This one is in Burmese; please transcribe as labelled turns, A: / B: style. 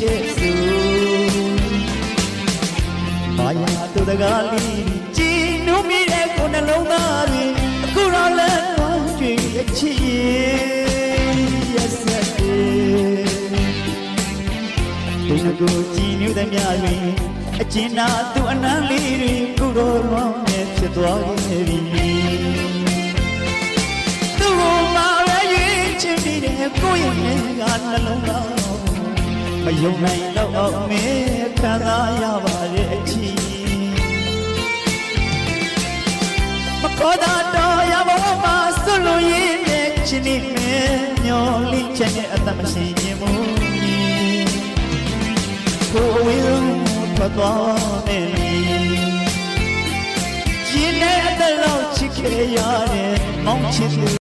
A: တဲ့ဆိုဘာယာတို့တကားလေးကြည်နုမိတဲ့ကိုယ်နှလုံးသားတွေအခုတော့လဲဝမ်းကြွေရဲ့ချစ်ရဲ့ဆက်တယ်ဒီကိုကြည်နုတဲ့များတွေအကျဉ်းနာသူအနမ်းလေးတွေခုတော့လွန်နေဖြစ်သွားခဲ့ပြီသူ့ကိုမရရင်ချစ်ပြီးတဲ့ကိုယ့်ရဲ့ငါနှလုံးသားမယုံနိုင်တော့မင်းခံစားရပါရဲ့အချီမခေါ်တာတော့ရပါမှာဆွလို့ရင်းနဲ့ချစ်နေမယ်မျောလိချက်နဲ့အသက်မရှိခြင်းမို့ကိုဝေးထွက်သွားနေရင်နဲ့အသက်လောက်ချစ်ခဲ့ရတယ်မောင်ချစ်